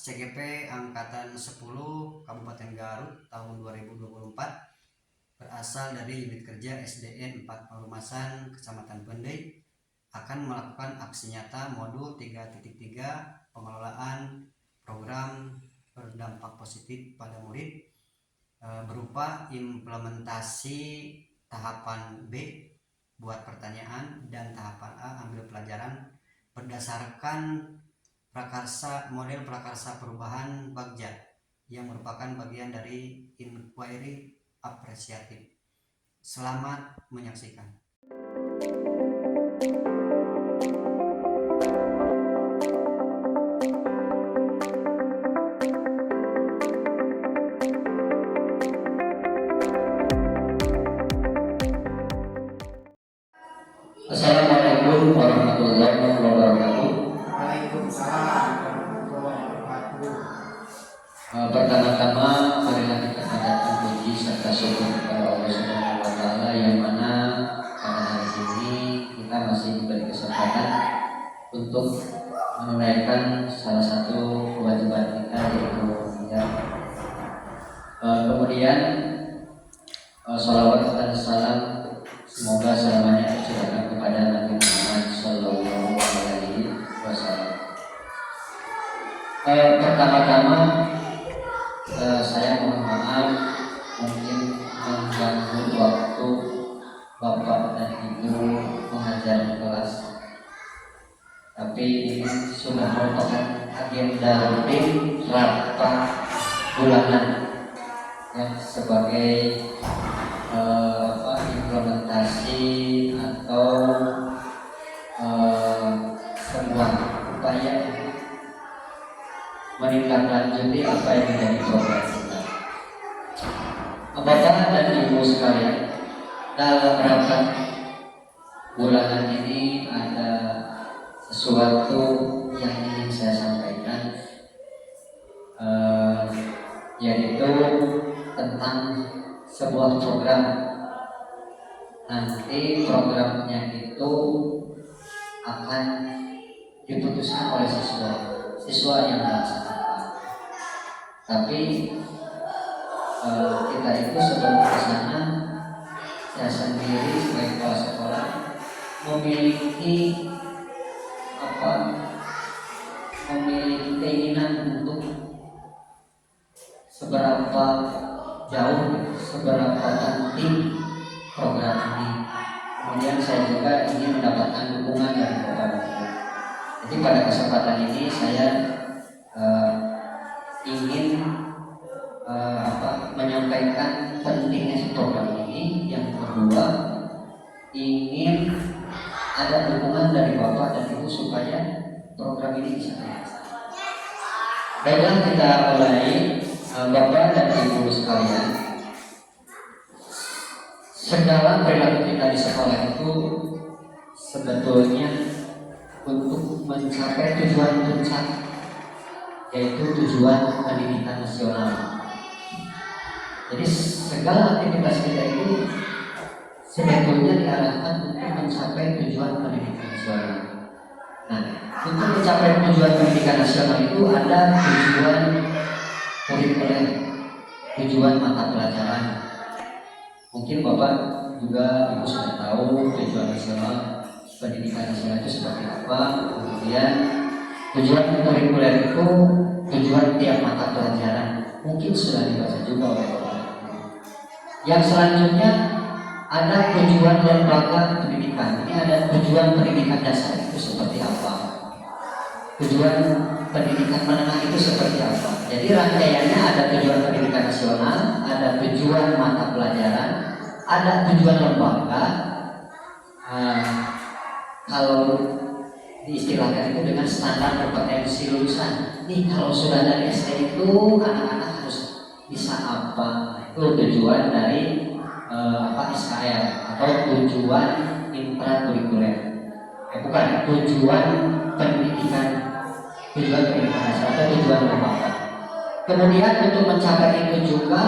CGP Angkatan 10 Kabupaten Garut tahun 2024 berasal dari unit kerja SDN 4 Parumasan Kecamatan Pendai akan melakukan aksi nyata modul 3.3 pengelolaan program berdampak positif pada murid berupa implementasi tahapan B buat pertanyaan dan tahapan A ambil pelajaran berdasarkan model prakarsa perubahan Bagja yang merupakan bagian dari inquiry apresiatif. Selamat menyaksikan. Assalamualaikum warahmatullahi wabarakatuh. Waalaikumsalam warahmatullahi wabarakatuh. Pertama-tama marilah kita panjatkan puji serta syukur kepada Allah Subhanahu wa taala yang mana pada hari ini kita masih diberi kesempatan untuk menunaikan salah satu kewajiban kita yaitu mengajar. Kemudian salawat dan salam semoga selamanya tercurahkan kepada Nabi Muhammad Sallallahu Alaihi Wasallam. Pertama-tama saya mohon maaf mungkin mengganggu waktu Bapak dan Ibu mengajar di kelas, tapi ini sudah merupakan agenda rutin rapat bulanan ya, sebagai implementasi atau sebuah upaya menindaklanjuti apa yang menjadi program kita. Bapak dan Ibu sekalian, dalam rapat bulanan ini ada sesuatu yang ingin saya sampaikan, yaitu tentang sebuah program. Nanti programnya itu akan diputuskan oleh siswa yang melaksanakan. Tapi kita itu sebelum ke sana, saya sendiri sebagai kepala sekolah memiliki keinginan untuk seberapa jauh, seberapa penting program ini. Kemudian saya juga ingin mendapatkan dukungan dari Bapak dan Ibu. Jadi pada kesempatan ini saya ingin menyampaikan pentingnya program ini. Yang kedua, ingin ada dukungan dari Bapak dan Ibu supaya program ini bisa berjalan. Baiklah, kita mulai. Bapak dan Ibu sekalian, segala perilaku kita di sekolah itu sebetulnya untuk mencapai tujuan puncak, yaitu tujuan pendidikan nasional. Jadi segala aktivitas kita itu sebetulnya diarahkan untuk mencapai tujuan pendidikan nasional. Nah, untuk mencapai tujuan pendidikan nasional itu ada tujuan kurikuler, tujuan mata pelajaran. Mungkin Bapak juga Ibu sudah tahu tujuan nasional pendidikan nasional itu seperti apa. Kemudian tujuan kurikuler itu tujuan tiap mata pelajaran. Mungkin sudah dibaca juga oleh Bapak. Yang selanjutnya ada tujuan lembaga pendidikan. Ini ada tujuan pendidikan dasar itu seperti apa. Tujuan pendidikan menengah itu seperti apa. Jadi rangkaiannya ada tujuan pendidikan nasional, ada tujuan mata pelajaran, ada tujuan lembaga. Kalau diistilahkan itu dengan standar kompetensi lulusan. Nih kalau sudah dari SD itu anak-anak harus bisa apa? Itu tujuan dari SKL atau tujuan intrakurikuler. Bukan tujuan pendidikan dasar atau tujuan lembaga. Kemudian untuk mencapai itu juga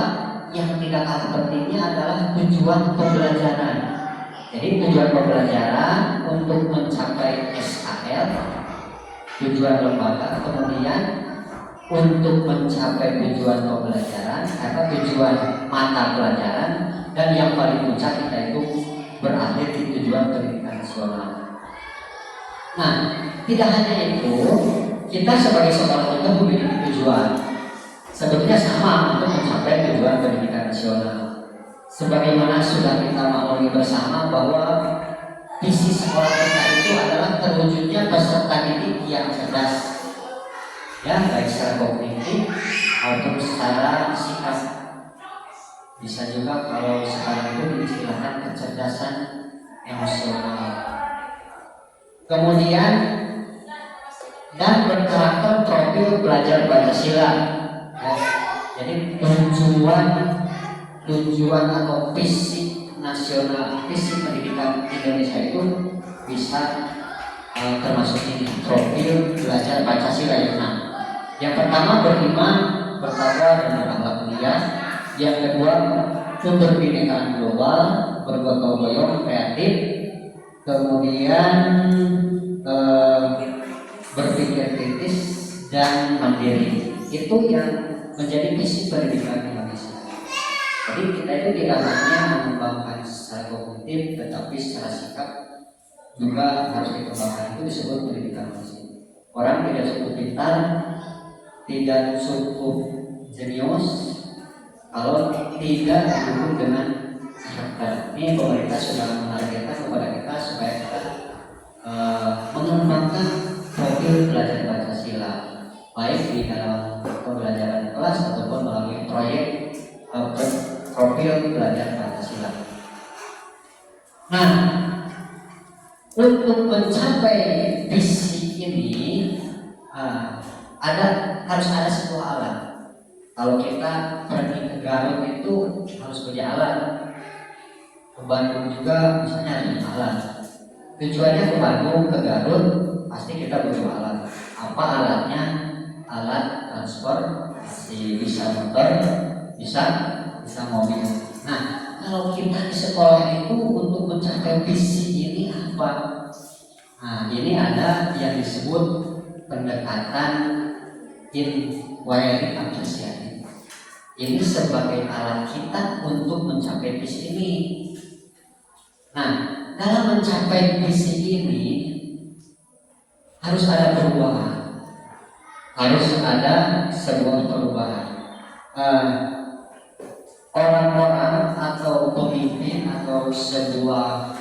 yang tidak kalah pentingnya adalah tujuan pembelajaran. Jadi tujuan pembelajaran untuk mencapai SKL, tujuan lembaga, kemudian untuk mencapai tujuan pembelajaran atau tujuan mata pelajaran, dan yang paling puncak kita itu berakhir di tujuan pendidikan nasional. Nah, tidak hanya itu, kita sebagai seorang itu memiliki tujuan sebetulnya sama untuk mencapai tujuan pendidikan nasional. Sebagaimana sudah kita maklumi bersama bahwa visi sekolah kita itu adalah terwujudnya peserta didik yang cerdas, ya, baik secara kognitif maupun secara sikap. Bisa juga kalau sekarang itu diistilahkan kecerdasan emosional. Kemudian dan berkarakter profil belajar Pancasila. Ya, jadi tujuan atau visi nasional, visi pendidikan Indonesia itu bisa termasuk ini profil belajar Pancasila yang enam. Yang pertama beriman, bertakwa dan berakhlak mulia. Yang kedua keberbinekaan global, bergotong royong, kreatif. Kemudian berpikir kritis dan mandiri. Itu yang menjadi visi pendidikan Indonesia. Jadi kita itu tidak hanya mengembangkan secara kognitif, tetapi secara sikap juga harus dikembangkan. Itu disebut pendidikan Indonesia. Orang tidak cukup pintar, tidak cukup jenius kalau tidak didukung dengan karakter. Ini pemerintah sudah menargetkan kepada kita supaya kita mengembangkan profil belajar Pancasila, baik di dalam pembelajaran kelas ataupun melalui proyek profil belajar Pancasila. Nah, untuk mencapai visi ini harus ada sebuah alat. Kalau kita pergi ke Garut itu harus punya alat. Ke Bandung juga misalnya harus punya alat. Tujuannya ke Bandung, ke Garut, pasti kita butuh alat. Apa alatnya? Alat transportasi, bisa motor, bisa mobil. Nah, kalau kita di sekolah itu untuk mencapai visi ini apa? Nah, ini ada yang disebut pendekatan inquiry apresiasi. Ini sebagai alat kita untuk mencapai visi ini. Nah, dalam mencapai visi ini harus ada perubahan, harus ada sebuah perubahan. Orang-orang atau pemimpin atau sebuah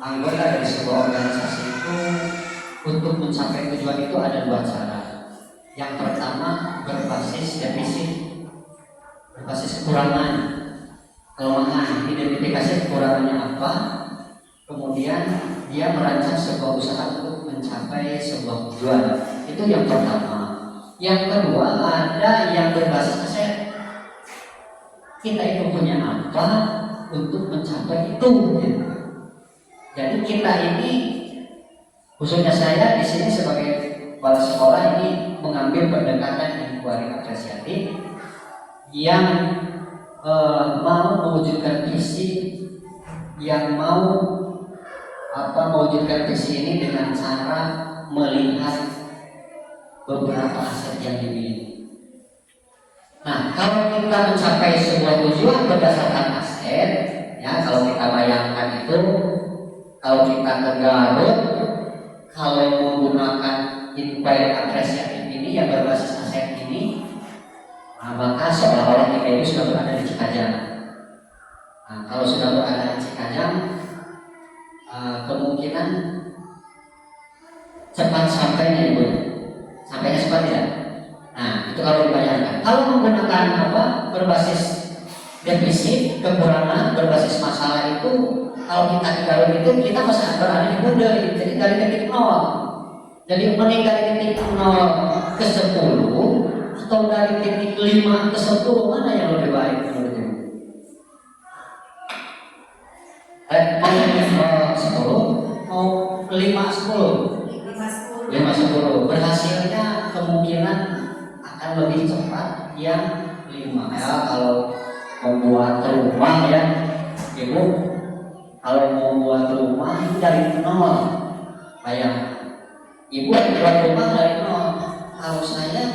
anggota dari sebuah organisasi itu untuk mencapai tujuan itu ada dua cara. Yang pertama berbasis defisit, berbasis kekurangan, kelemahan, identifikasi kekurangannya apa, kemudian dia merancang sebuah usaha untuk mencapai sebuah tujuan. Itu yang pertama. Yang kedua ada yang berbasis aset. Kita itu punya apa untuk mencapai itu. Jadi kita ini, khususnya saya di sini sebagai kepala sekolah ini mengambil pendekatan inquiry apresiatif yang mau mewujudkan visi, yang mau mewujudkan visi ini dengan cara melihat beberapa aset yang dimiliki. Nah, kalau kita mencapai sebuah tujuan berdasarkan aset, ya kalau kita bayangkan itu, kalau kita ke Garut, kalau menggunakan inquiry apresiatif ini yang berbasis aset ini, maka seolah-olah kita itu sudah berada di Cikajang. Nah, kalau sudah berada di Cikajang, kemungkinan cepat sampainya ibu. Sampainya cepat tidak? Nah, itu kalau dibayangkan. Kalau menggunakan berbasis defisit, kekurangan, berbasis masalah itu, kalau kita ke Garut itu kita masih berada di bunda, jadi dari titik 0. Jadi mending dari titik 0 ke 10 atau dari titik 5 ke 10, mana yang lebih baik menurut ibu? Mau 10, mau 5-10? 5-10. Berhasilnya kemungkinan akan lebih cepat yang 5. Ya, kalau membuat rumah ya, ibu, kalau membuat rumah dari 0, bayang Ibu buat rumah dari nol. Kalau saya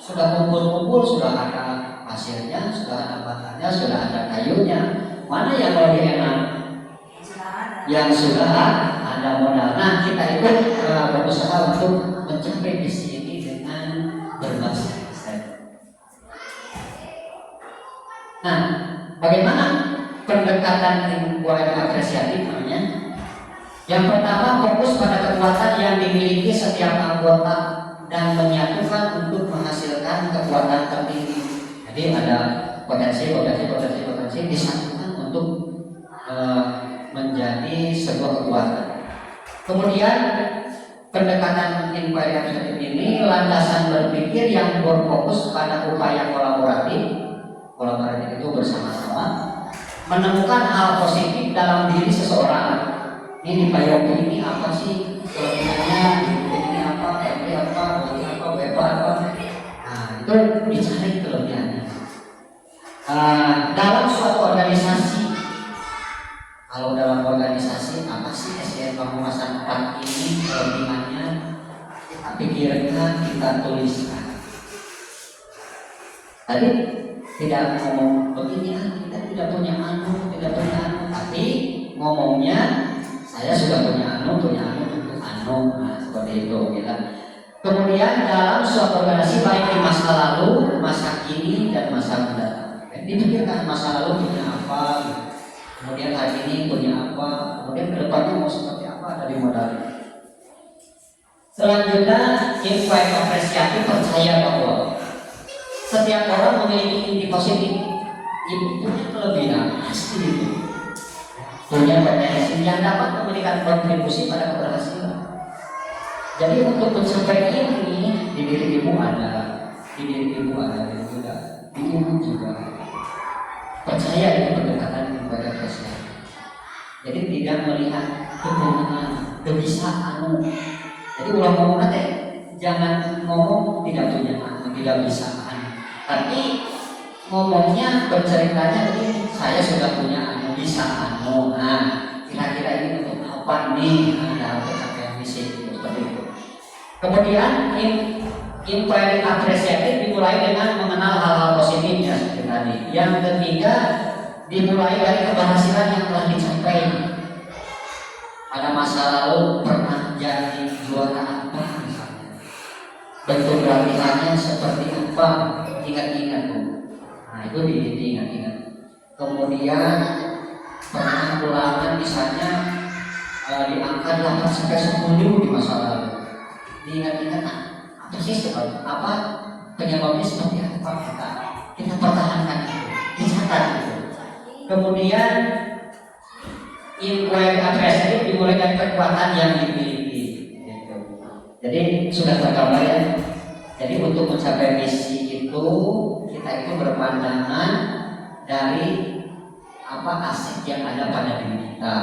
sudah kumpul-kumpul, sudah ada pasirnya, sudah ada batanya, sudah ada kayunya, mana yang lebih enak? Yang sudah ada modal. Nah, kita itu berusaha untuk mencapai visi ini dengan berbasis riset. Nah, bagaimana pendekatan lingkungan apresiatif namanya? Yang pertama, fokus pada kekuatan yang dimiliki setiap anggota dan menyatukan untuk menghasilkan kekuatan tertinggi. Jadi ada potensi disatukan untuk menjadi sebuah kekuatan. Kemudian pendekatan inquiry apresiatif ini landasan berpikir yang berfokus pada upaya kolaboratif itu bersama-sama menemukan hal positif dalam diri seseorang. Ini Pak Yogi ini apa sih kelebihannya, ini apa, ini apa, nah itu dicari kelebihannya. Dalam suatu organisasi, kalau dalam organisasi apa sih SDN Pamekasan 4 ini kelebihannya, kita pikirkan, kita tuliskan. Tadi tidak ngomong begini, kita tidak punya anu, tapi ngomongnya saya sudah punya anu untuk anu, nah seperti itu gitu. Kemudian dalam suatu organisasi baik di masa lalu, masa kini dan masa mendatang, dipikirkan masa lalu punya apa, kemudian hari ini punya apa, kemudian kedepannya mau seperti apa dari modalnya. Selanjutnya, inquiry apresiatif percaya bahwa setiap orang memiliki inti positif, punya kelebihan pasti itu, punya potensi yang dapat memberikan kontribusi pada keberhasilan. Jadi untuk mencapai ini, di diri ibu ada, di ibu juga. Percaya itu pendekatan kepada kesehatan. Jadi tidak melihat kekurangan, kebisaan. Jadi ulang ngomong nanti, jangan ngomong tidak punya, tidak bisa. Tapi ngomongnya berceritanya begini, saya sudah punya bisa nah kira-kira ini untuk apa nih dalam pencapaian misi seperti itu. Kemudian inquiry apresiatif dimulai dengan mengenal hal-hal positifnya seperti tadi. Yang ketiga, dimulai dari keberhasilan yang telah dicapai. Pada masa lalu pernah jadi juara apa misalnya, bentuk latihannya seperti apa, ingat-ingat tuh. Nah itu diingat-ingat. Kemudian pernah ulangan misalnya di angka 8 sampai 10 di masa lalu. Diingat-ingat apa sih sebab apa penyebabnya seperti apa, kita pertahankan itu, dicatat itu. Kemudian inquiry apresiatif dimulai dari kekuatan yang dimiliki gitu. Jadi sudah tergambar ya. Jadi untuk mencapai misi itu kita itu berpandangan dari apa aset yang ada pada diri kita,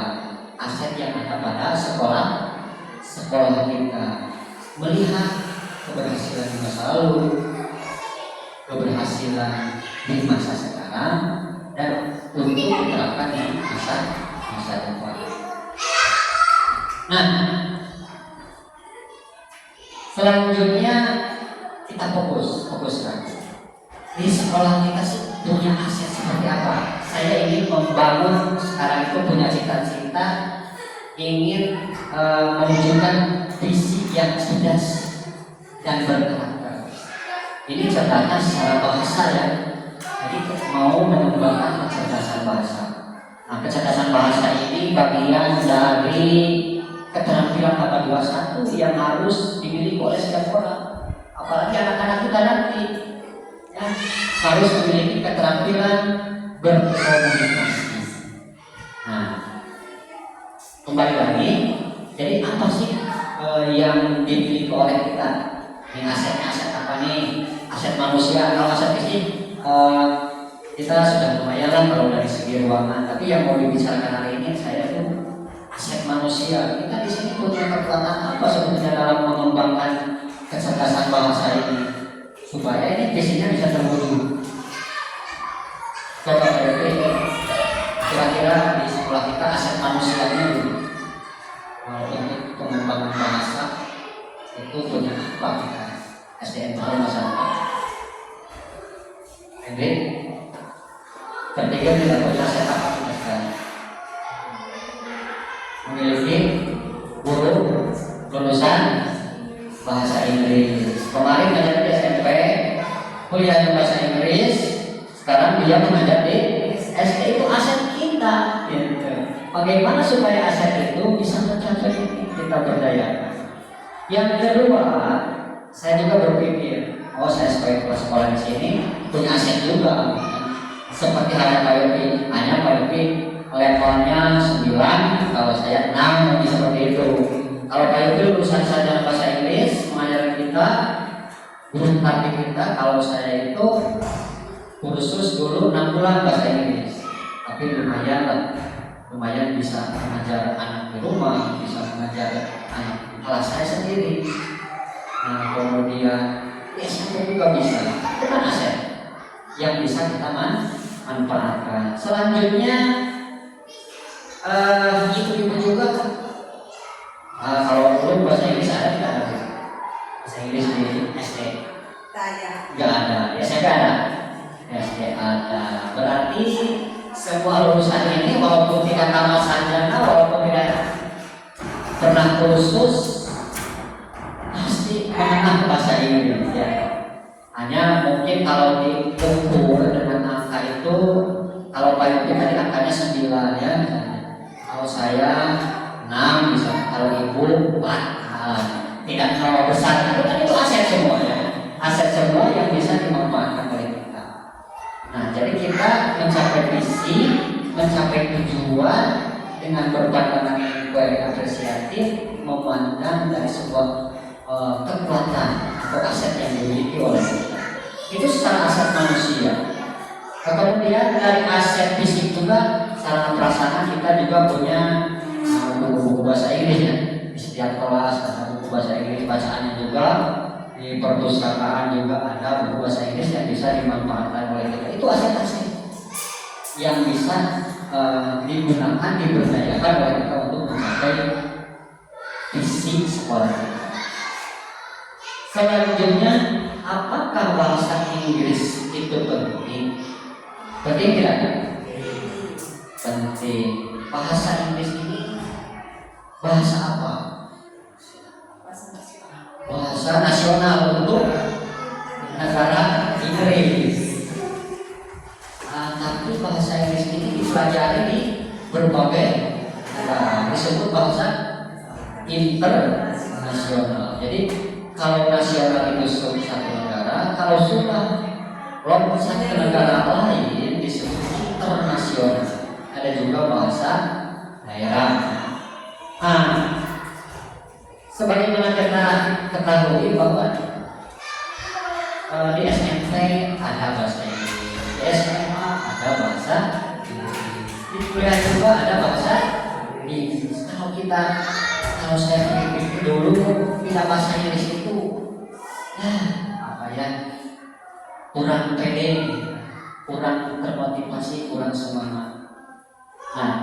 aset yang ada pada sekolah kita, melihat keberhasilan di masa lalu, keberhasilan di masa sekarang, dan untuk diterapkan di masa depan. Nah, selanjutnya kita fokuskan di sekolah kita punya aset seperti apa. Saya ingin membangun sekarang itu punya cita-cita ingin mewujudkan visi yang cerdas dan berkarakter. Ini cerdasnya secara bahasa ya. Jadi mau mengembangkan kecerdasan bahasa. Nah, kecerdasan bahasa ini bagian dari keterampilan abad 21 yang harus dimiliki oleh setiap orang. Apalagi anak-anak kita nanti ya, harus memiliki keterampilan berkomunikasi. Nah, kembali lagi, jadi apa sih yang dimiliki oleh kita? Ini aset apa nih? Aset manusia. Kalau aset fisik kita sudah lumayan lah kalau dari segi ruangan. Tapi yang mau dibicarakan hari ini saya tuh aset manusia. Kita di sini punya kekuatan apa sebenarnya dalam mengembangkan kecerdasan bahasa ini supaya ini visinya bisa terwujud. Coba berarti kira-kira di sekolah kita aset manusianya dulu untuk pengembangan bahasa itu punya apa kita SDN masyarakat. Hendrik bertiga tidak punya aset apa kita sekarang. Memiliki guru lulusan bahasa Inggris. Kemarin ngajar di SMP, kuliah bahasa Inggris. Sekarang dia mengajar di SD. Itu aset kita. Gitu. Bagaimana supaya aset itu bisa mencapai kita berdayakan? Yang kedua, saya juga berpikir, oh saya sebagai kepala sekolah di sini punya aset juga. Seperti halnya Pak Yopi, hanya Pak Yopi levelnya 9, kalau saya 6, mungkin seperti itu. Kalau Pak Yopi lulusan sarjana bahasa Inggris, mengajar kita, guru praktik kita. Kalau saya itu kursus dulu 6 bulan bahasa Inggris, tapi lumayan lah, lumayan bisa mengajar anak di rumah, bisa mengajar anak kelas saya sendiri. Nah kemudian ya saya juga bisa, itu kan aset yang bisa kita manfaatkan. Selanjutnya ibu-ibu juga kalau belum bahasa Inggris ada tidak ada bahasa Inggris di SD? Nggak ada. Ya SMP ada, SD ada. Berarti semua lulusan ini walaupun tidak tamat sarjana, walaupun tidak pernah kursus, pasti mengenal bahasa Inggris ya. Hanya mungkin kalau diukur dengan angka itu, kalau Pak Yogi tadi angkanya 9 ya misalnya. Kalau saya 6 bisa, kalau ibu 4 tidak terlalu besar. Itu kan itu aset semua ya. Aset semua yang bisa dimanfaatkan oleh kita. Nah, jadi kita mencapai visi, mencapai tujuan dengan berpandangan inquiry apresiatif, memandang dari sebuah kekuatan atau aset yang dimiliki oleh kita. Itu secara aset manusia. Kemudian dari aset fisik juga, secara perasaan kita juga punya buku-buku bahasa Inggris ya. Di setiap kelas ada buku bahasa Inggris bacaannya juga. Di perpustakaan juga ada buku bahasa Inggris yang bisa dimanfaatkan oleh kita. Itu aset-aset yang bisa digunakan, diberdayakan oleh kita untuk mencapai visi sekolah kita. Selanjutnya, apakah bahasa Inggris itu penting? Penting tidak? Penting. Bahasa Inggris ini bahasa apa? Bahasa nasional untuk negara Inggris. Tapi bahasa Inggris ini dipelajari di berbagai negara. Disebut bahasa internasional. Jadi kalau nasional itu satu negara, kalau sudah lompat ke negara lain disebut internasional. Ada juga bahasa daerah. Sebagaimana kita ketahui bahwa di SMP ada bahasa Inggris, di SMA ada bahasa Inggris, di kuliah juga ada bahasa Inggris. Kalau saya pikir dulu tidak bahasa Inggris itu kurang pede, kurang termotivasi, kurang semangat. Nah,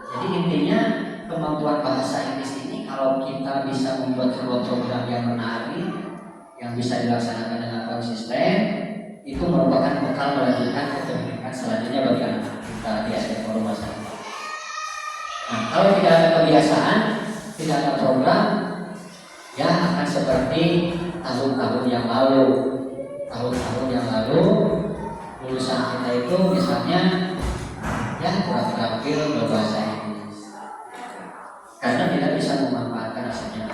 jadi intinya kemampuan bahasa Inggris ini kalau kita bisa membuat sebuah program yang menarik, yang bisa dilaksanakan dengan konsisten, itu merupakan bekal melanjutkan ke pendidikan selanjutnya bagi anak kita di SD Forum Masyarakat. Nah, kalau tidak ada kebiasaan, tidak ada program, ya akan seperti tahun-tahun yang lalu. Tahun-tahun yang lalu lulusan kita itu misalnya ya kurang terampil berbahasa Inggris karena tidak bisa memanfaatkan asetnya.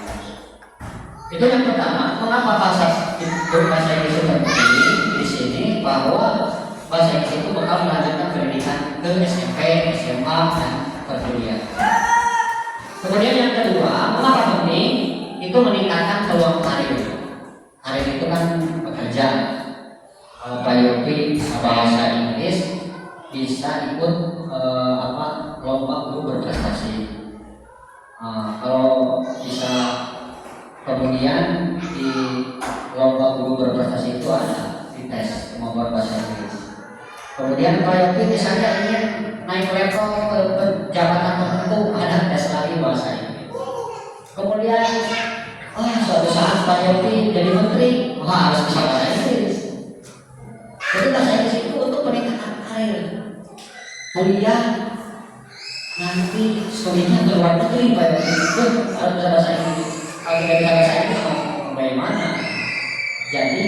Itu yang pertama. Mengapa bahasa Inggris itu penting di sini? Bahwa bahasa Inggris itu bakal melanjutkan pendidikan ke SMP, SMA, dan perkuliahan. Kemudian yang kedua, mengapa penting? Itu meningkatkan peluang karir. Karir itu kan bekerja. Kalau Pak Yopi bahasa Inggris bisa ikut lomba guru berprestasi. Kalau bisa kemudian di lomba guru berprestasi itu ada di tes kemampuan bahasa Inggris. Kemudian Pak Yopi misalnya ingin naik level ke jabatan tertentu, ada tes lagi bahasa Inggris. Kemudian wah suatu saat Pak Yopi jadi menteri, wah harus bisa bahasa Inggris. Jadi bahasa Inggris itu untuk peningkatan karir, kuliah, nanti studinya ke luar negeri Pak Yopi itu harus bisa bahasa Inggris. Kalau tidak bisa bahasa Inggris mau bagaimana? Jadi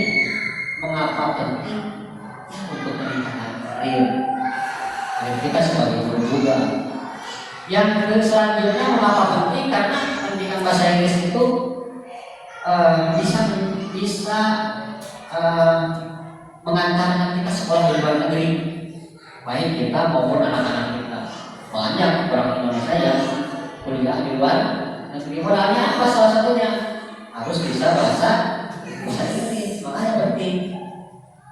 mengapa penting? Ya, untuk peningkatan karir kita sebagai guru juga. Yang selanjutnya mengapa penting? Karena pendidikan bahasa Inggris itu bisa mengantarkan kita sekolah di luar negeri, baik kita maupun anak-anak kita. Banyak orang Indonesia yang kuliah di luar negeri. Modalnya apa? Salah satunya harus bisa bahasa Inggris, makanya penting.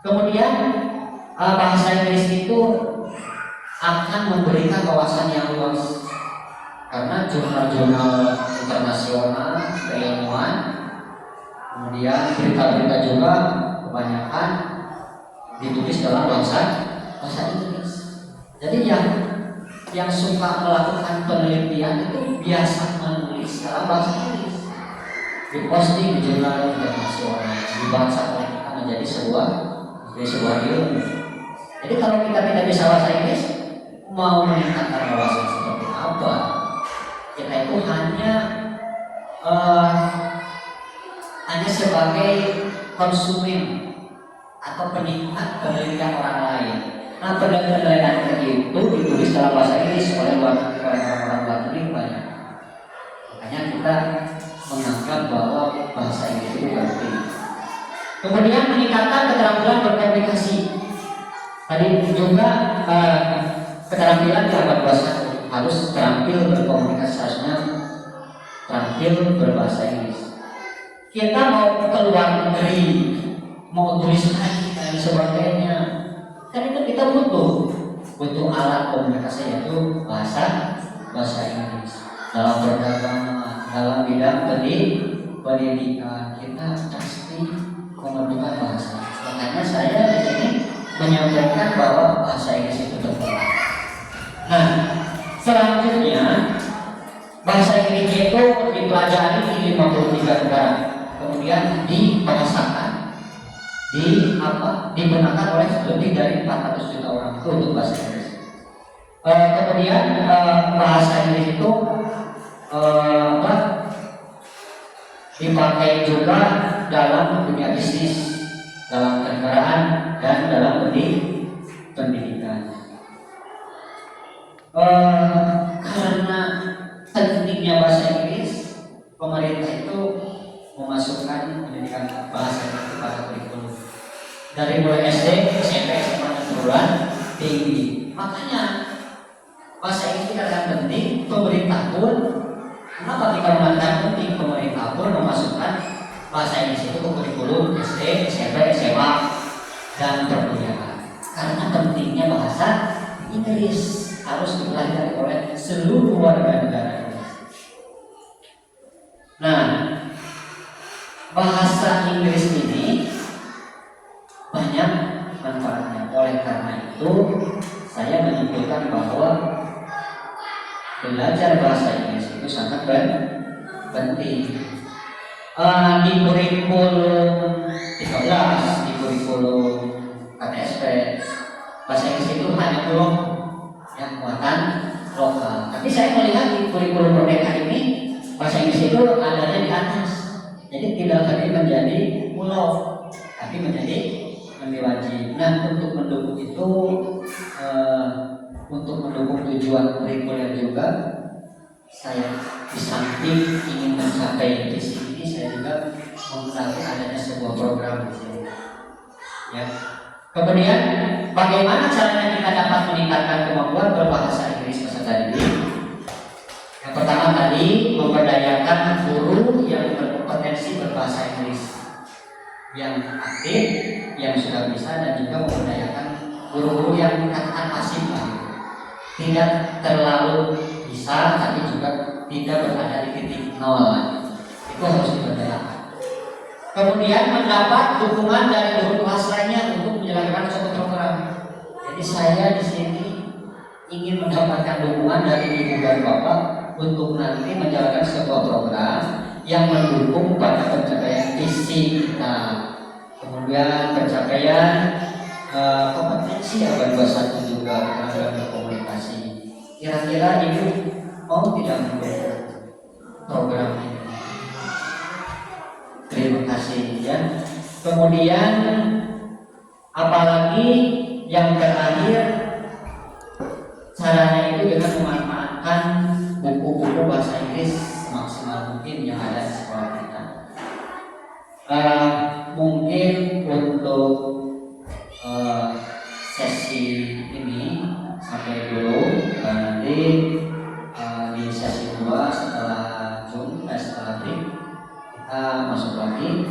Kemudian bahasa Inggris itu akan memberikan wawasan yang luas, karena jurnal-jurnal internasional keilmuan, kemudian berita-berita juga kebanyakan ditulis dalam bahasa Inggris. Jadi yang suka melakukan penelitian itu biasa menulis dalam bahasa Inggris, diposting di jurnal internasional, dibaca oleh kita menjadi sebuah ilmu. Jadi kalau kita tidak bisa bahasa Inggris, mau meningkatkan wawasan seperti apa? Kita itu hanya sebagai konsumen atau penikmat penelitian orang lain. Nah, penelitian itu ditulis dalam bahasa Inggris oleh orang-orang luar negeri banyak. Makanya kita menganggap bahwa bahasa Inggris itu penting. Kemudian meningkatkan keterampilan berkomunikasi. Tadi juga keterampilan di abad 21 harus terampil berkomunikasi, harusnya terampil berbahasa Inggris. Kita mau keluar negeri, mau tulis lagi dan sebagainya, kan itu kita butuh alat komunikasi, yaitu bahasa Inggris. Dalam perdagangan, dalam bidang pendidikan, kita pasti memerlukan bahasa. Makanya saya di sini menyampaikan bahwa bahasa Inggris itu penting. Nah, selanjutnya bahasa Inggris itu dipelajari di 53 negara, kemudian dibahasakan, digunakan oleh lebih dari 400 juta orang itu untuk bahasa Inggris. Kemudian bahasa Inggris itu dipakai juga dalam dunia bisnis, dalam kenegaraan, dan dalam pendidikan. Karena pentingnya bahasa Inggris, pemerintah itu memasukkan pendidikan bahasa Inggris pada kurikulum dari mulai SD, SMP, SMA, dan perguruan tinggi. Makanya bahasa Inggris dikatakan penting. Pemerintah pun, kenapa kita mengatakan penting? Pemerintah pun memasukkan bahasa Inggris itu ke kurikulum SD, SMP, SMA, dan perkuliahan. Karena pentingnya bahasa Inggris harus dipelajari oleh seluruh warga negara Indonesia. Nah, bahasa Inggris ini banyak manfaatnya. Oleh karena itu, saya menyimpulkan bahwa belajar bahasa Inggris itu sangat penting. Di kurikulum 13, di kurikulum KTSP, bahasa Inggris itu hanya belum yang muatan lokal. Tapi saya melihat di kurikulum Merdeka ini bahasa Inggris itu adanya di atas. Jadi tidak lagi menjadi pulau, tapi menjadi wajib. Nah, untuk mendukung itu, untuk mendukung tujuan kurikulum juga, saya di samping ingin mencapai visi ini, saya juga mengetahui adanya sebuah program di sini. Ya. Kemudian, bagaimana caranya kita dapat meningkatkan kemampuan berbahasa Inggris peserta didik? Yang pertama tadi, memberdayakan guru yang berkompetensi berbahasa Inggris, yang aktif, yang sudah bisa, dan juga memberdayakan guru-guru yang dikatakan pasif, tidak terlalu bisa, tapi juga tidak berada di titik nol. Itu harus diberdayakan. Kemudian mendapat dukungan dari guru kelas lainnya untuk menjalankan suatu program. Jadi saya di sini ingin mendapatkan dukungan dari ibu dan bapak untuk nanti menjalankan sebuah program yang mendukung pada pencapaian visi kita. Kemudian pencapaian kompetensi abad 21 juga dalam berkomunikasi. Kira-kira Ibu mau tidak mendukung program ini? Terima kasih ya. Kemudian apalagi yang terakhir, caranya itu dengan memanfaatkan buku-buku bahasa Inggris semaksimal mungkin yang ada di sekolah kita. Mungkin untuk sesi ini sampai dulu. Nanti di sesi 2 setelah setelah break kita masuk lagi.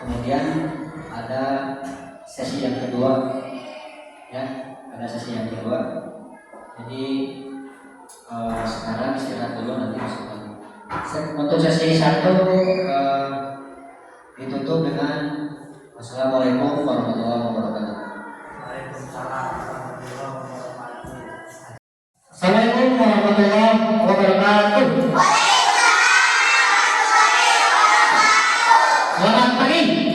Kemudian ada sesi yang kedua, ya, ada sesi yang kedua. Jadi sekarang istirahat dulu, nanti masuk lagi. Untuk sesi 1 ditutup dengan Assalamualaikum warahmatullahi wabarakatuh. Waalaikumsalam warahmatullahi wabarakatuh. Assalamualaikum warahmatullahi wabarakatuh. Selamat pagi.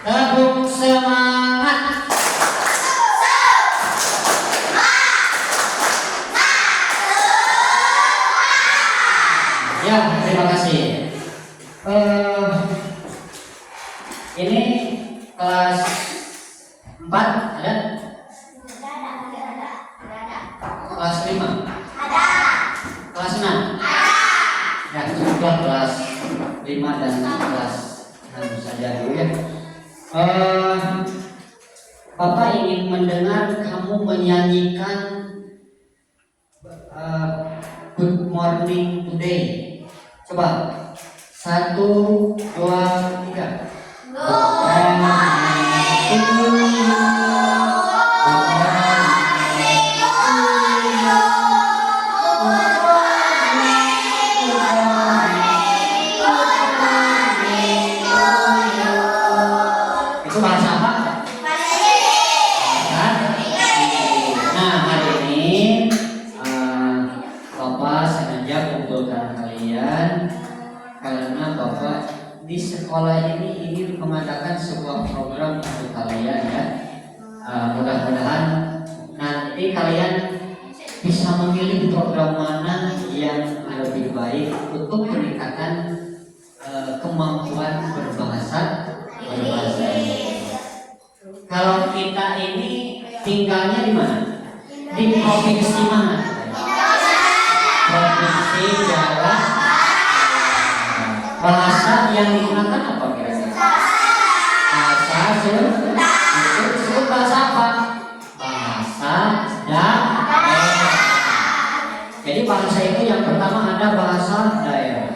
Tepuk semangat. Ya, terima kasih. Ini kelas 4 ada? Kelas 5? Ada. Kelas 6? Ada. Ya, cukuplah kelas 5 dan kelas 6 saja dulu ya. Bapak ingin mendengar kamu menyanyikan Good Morning Today. Coba 1, 2, 3. Itu bahasa apa? Nah, hari ini Bapak sengaja kumpulkan kalian karena Bapak di sekolah ini ingin mengadakan sebuah program untuk kalian ya. Mudah-mudahan nanti kalian bisa memilih program mana yang lebih baik untuk meningkatkan kemampuan berbahasa Indonesia. Kalau kita ini tinggalnya di mana? Di provinsi mana? Provinsi Jawa. Bahasa yang digunakan apa kira-kira? Bahasa disebut bahasa apa? Bahasa daerah. Jadi bahasa itu yang pertama ada bahasa daerah.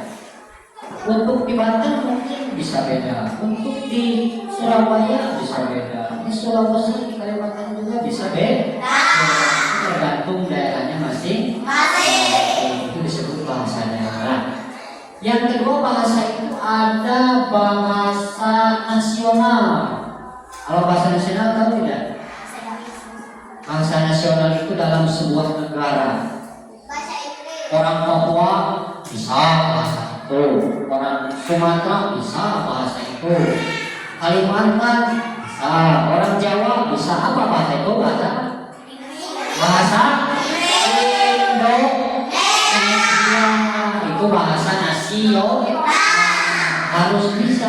Untuk di Banten mungkin bisa beda, untuk di Surabaya bisa beda, di Sulawesi, di Kalimantan juga bisa beda. Tergantung daerahnya masing-masing. Itu disebut bahasa daerah. Yang kedua, bahasa itu ada bahasa nasional. Kalau bahasa nasional tahu tidak? Bahasa nasional itu dalam sebuah negara. Orang Papua bisa bahasa itu, orang Sumatera bisa bahasa itu, Kalimantan bisa, orang Jawa bisa apa bahasa itu? Bahasa Indonesia. Itu bahasa nasional. Harus bisa.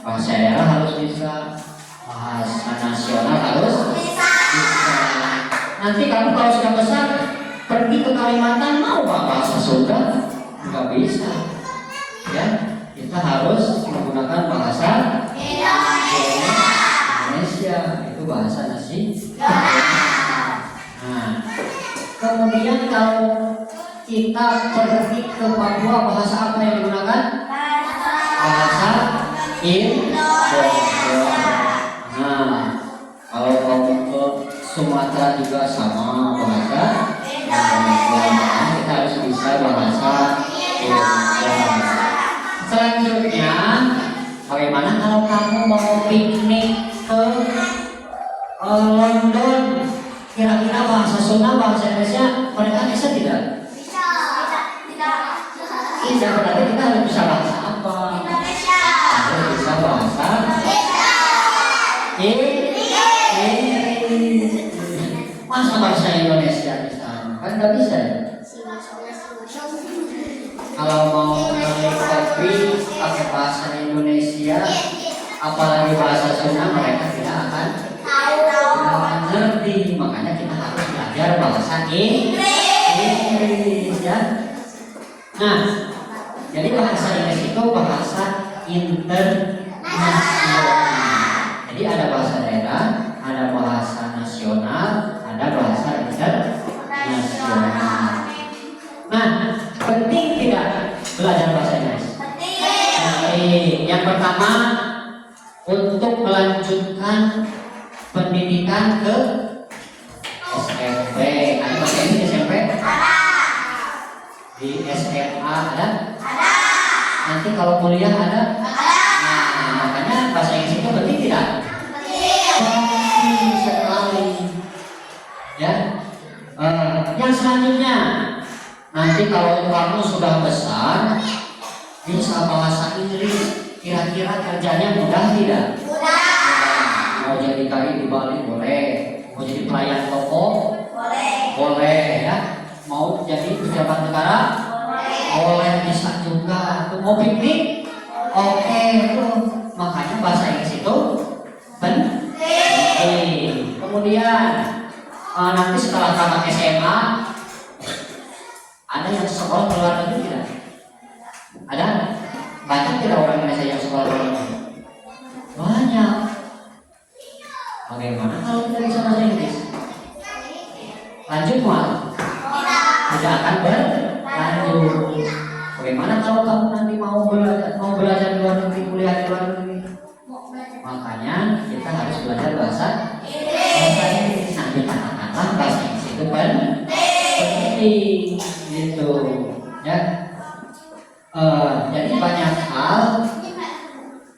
Bahasa daerah harus bisa. Bahasa nasional harus bisa. Nanti kamu kalau sudah besar pergi ke Kalimantan mau bahasa Sunda? Nggak bisa. Ya, kita harus menggunakan bahasa Indonesia. Itu bahasa nasional. Nah, kemudian kalau kita pergi ke Papua, bahasa apa yang digunakan? Bahasa Indonesia. Nah, kalau kamu ke Sumatera juga sama bahasa Indonesia. Kita harus bisa bahasa Indonesia. Selanjutnya, bagaimana kalau kamu mau piknik ke London? Kira-kira bahasa Sunda, bahasa Indonesia mereka bisa tidak? Tidak, berarti kita harus bisa bahasa apa? Harus bisa bahasa Inggris. Masa bahasa Indonesia bisa? Kan nggak bisa ya? Kalau mau beli kopi pakai bahasa Indonesia, apalagi bahasa Sunda, mereka tidak akan ngerti. Makanya kita harus belajar bahasa Inggris ya. Nah, jadi bahasa Inggris itu bahasa internasional. Jadi ada bahasa daerah, ada bahasa nasional, ada bahasa internasional. Nah, penting tidak belajar bahasa Inggris? Penting. Yang pertama, untuk melanjutkan pendidikan ke SMP. Ada bahasa Inggris di SMP? Di SMA ada? Nanti kalau kuliah ada? Nah, makanya bahasa Inggris itu penting tidak? Penting sekali. Ya. Yang selanjutnya, nanti kalau kamu sudah besar bisa bahasa Inggris, kira-kira kerjanya mudah tidak? Mau jadi KI di Bali boleh, mau jadi pelayan toko boleh ya, mau jadi pejabat negara boleh, bisa juga. Mau piknik oke tuh. Makanya bahasa Inggris itu penting. Kemudian nanti setelah tamat SMA ada yang sekolah ke luar negeri tidak? Ada? Banyak tidak orang Indonesia yang sekolah ke luar negeri? Banyak. Bagaimana kalau kita bisa bahasa Inggris? Lanjut mal? Tidak akan berlanjut. Bagaimana kalau kamu nanti mau belajar di luar negeri, kuliah di luar negeri? Makanya kita harus belajar bahasa Inggris. Nah, dikatakanlah bahasa Inggris itu penting gitu ya. Jadi banyak hal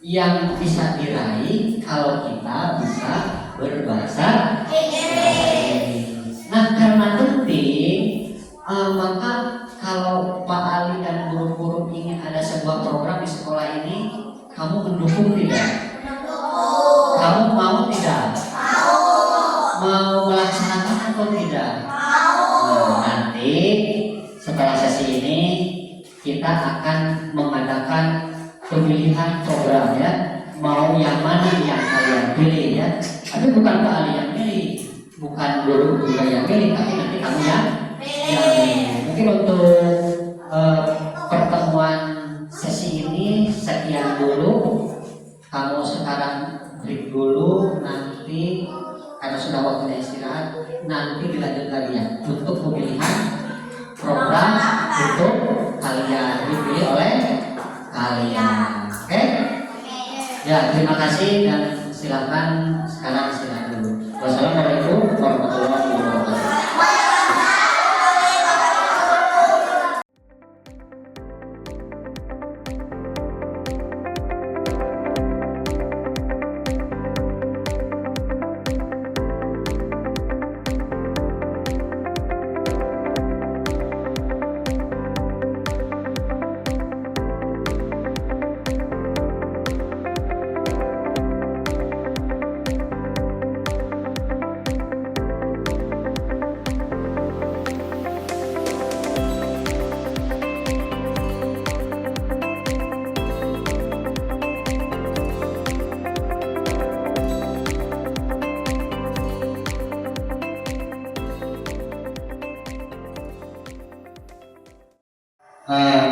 yang bisa diraih kalau kita bisa berbahasa Inggris. Nah, karena penting, maka kalau Pak Ali dan guru-guru ingin ada sebuah program di sekolah ini, kamu mendukung tidak? Kamu mau tidak? Mau melaksanakan atau tidak? Nah, nanti setelah sesi ini kita akan mengadakan pemilihan program ya. Mau yang mana yang kalian pilih ya. Tapi bukan Pak Ali yang pilih, bukan guru juga yang pilih, tapi nanti kamu yang pilih. Mungkin untuk pertemuan sesi ini sekian dulu. Kamu sekarang break dulu, nanti karena sudah waktunya istirahat, nanti dilanjut lagi ya untuk pemilihan program untuk kalian, dipilih oleh kalian. Oke? Ya, terima kasih dan silakan sekarang istirahat dulu. Wassalamualaikum warahmatullahi wabarakatuh.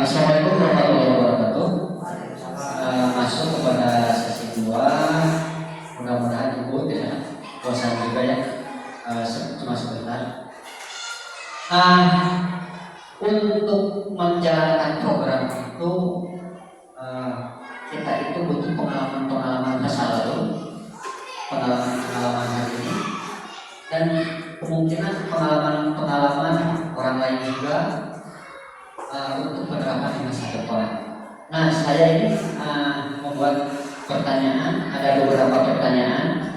Assalamualaikum warahmatullahi wabarakatuh. Masuk kepada sesi 2. Mudah-mudahan ibu tidak bosan juga ya. Cuma sebentar. Untuk menjalankan program itu kita itu butuh pengalaman masa lalu, pengalaman hari ini, dan kemungkinan pengalaman orang lain juga untuk penerapan di masa depan. Nah, saya ini membuat pertanyaan, ada beberapa pertanyaan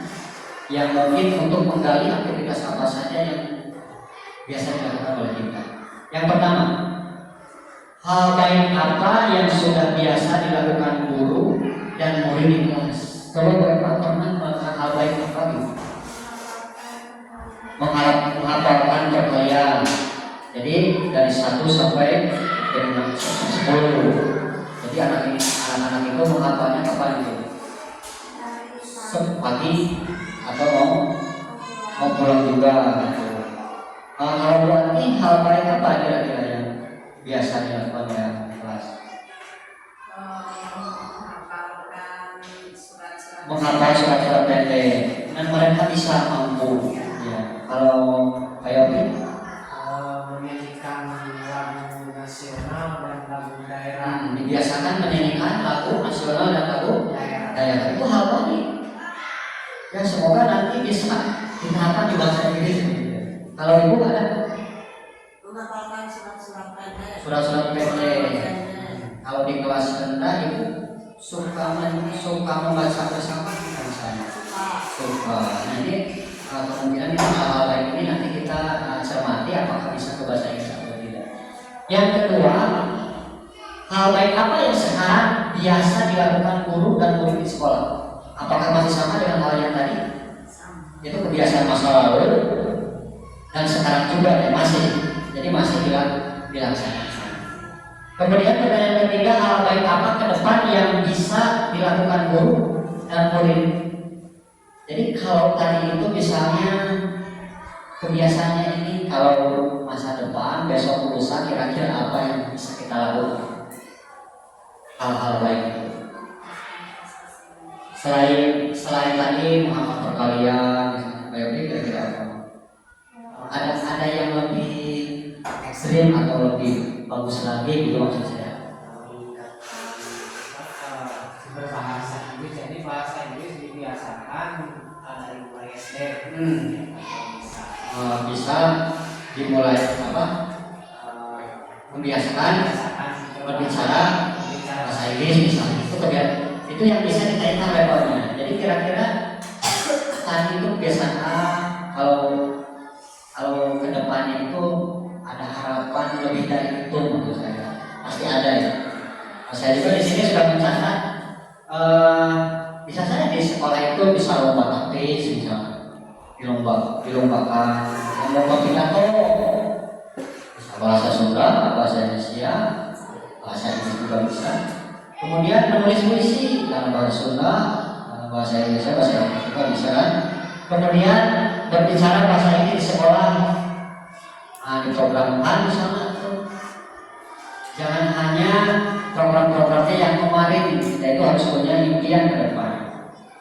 yang mungkin untuk menggali aktivitas apa saja yang biasa dilakukan oleh kita. Yang pertama, hal baik apa yang sudah biasa dilakukan guru dan murid di kelas? Coba Bapak pernah melakukan hal baik apa gitu? Menghafalkan perkalian. Jadi dari 1 sampai dengan 10. Jadi anak-anak itu menghafalnya kapan itu? Pagi atau mau pulang juga gitu. Kalau berarti hal baik apa kira-kira yang biasa dilakukan oleh kelas? Menghafal surat-surat pendek dan mereka bisa mampu. Ya. Kalau kayak menyanyikan lagu nasional dan lagu daerah. dibiasakan menyanyikan lagu nasional dan lagu daerah itu hal baik. Ya semoga nanti bisa diterapkan di bahasa Inggris. Kalau ibu ada menghafalkan surat-surat pendek. Surat-surat pendek. Kalau di kelas rendah ibu suka membaca bersama dengan saya. Suka. Nanti kemungkinan hal-hal lain ini nanti kita cermati apakah bisa ke bahasa Inggris atau tidak. Yang kedua, hal baik apa yang sekarang biasa dilakukan guru dan murid di sekolah? Apakah masih sama dengan hal yang tadi? Itu kebiasaan masa lalu dan sekarang juga ya masih. Jadi masih dilaksanakan. Kemudian pertanyaan ketiga, hal baik apa ke depan yang bisa dilakukan guru dan murid? Jadi kalau tadi itu misalnya kebiasaannya ini kalau masa depan besok lusa kira-kira apa yang bisa kita lakukan? Hal-hal baik itu. Selain tadi menghafal perkalian, kayak ini kira-kira apa? Ada yang lebih ekstrim atau lebih bagus lagi gitu maksud saya. Berbahasa Inggris, jadi bahasa Inggris dibiasakan dari mulai SD. Bisa dimulai apa? Membiasakan berbicara bahasa Inggris misalnya itu yang bisa dikaitkan levelnya. Jadi kira-kira tadi itu kebiasaan kalau kedepannya itu ada harapan lebih dari itu menurut saya pasti ada ya. Saya juga di sini sudah mencatat bisa saja di sekolah itu bisa lomba taktis misalnya dilombakan lomba pidato bisa bahasa Sunda, bahasa Indonesia, bahasa Inggris juga bisa. Kemudian menulis puisi dalam bahasa Sunda, bahasa Indonesia, bahasa Inggris juga bisa kan. Kemudian berbicara bahasa Inggris di sekolah, diprogramkan misalnya tuh. Jangan hanya program-programnya yang kemarin, kita itu harus punya impian ke depan.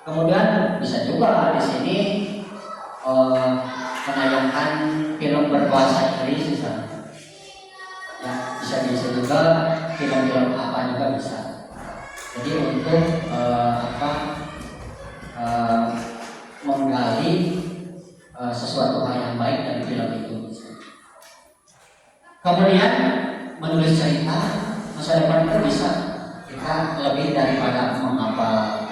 Kemudian bisa juga di sini menayangkan film berbahasa Inggris misalnya. Ya, bisa juga film-film apa juga bisa. Jadi untuk menggali sesuatu hal yang baik dari film itu. Kemudian menulis cerita masa depan itu bisa kita lebih daripada menghafal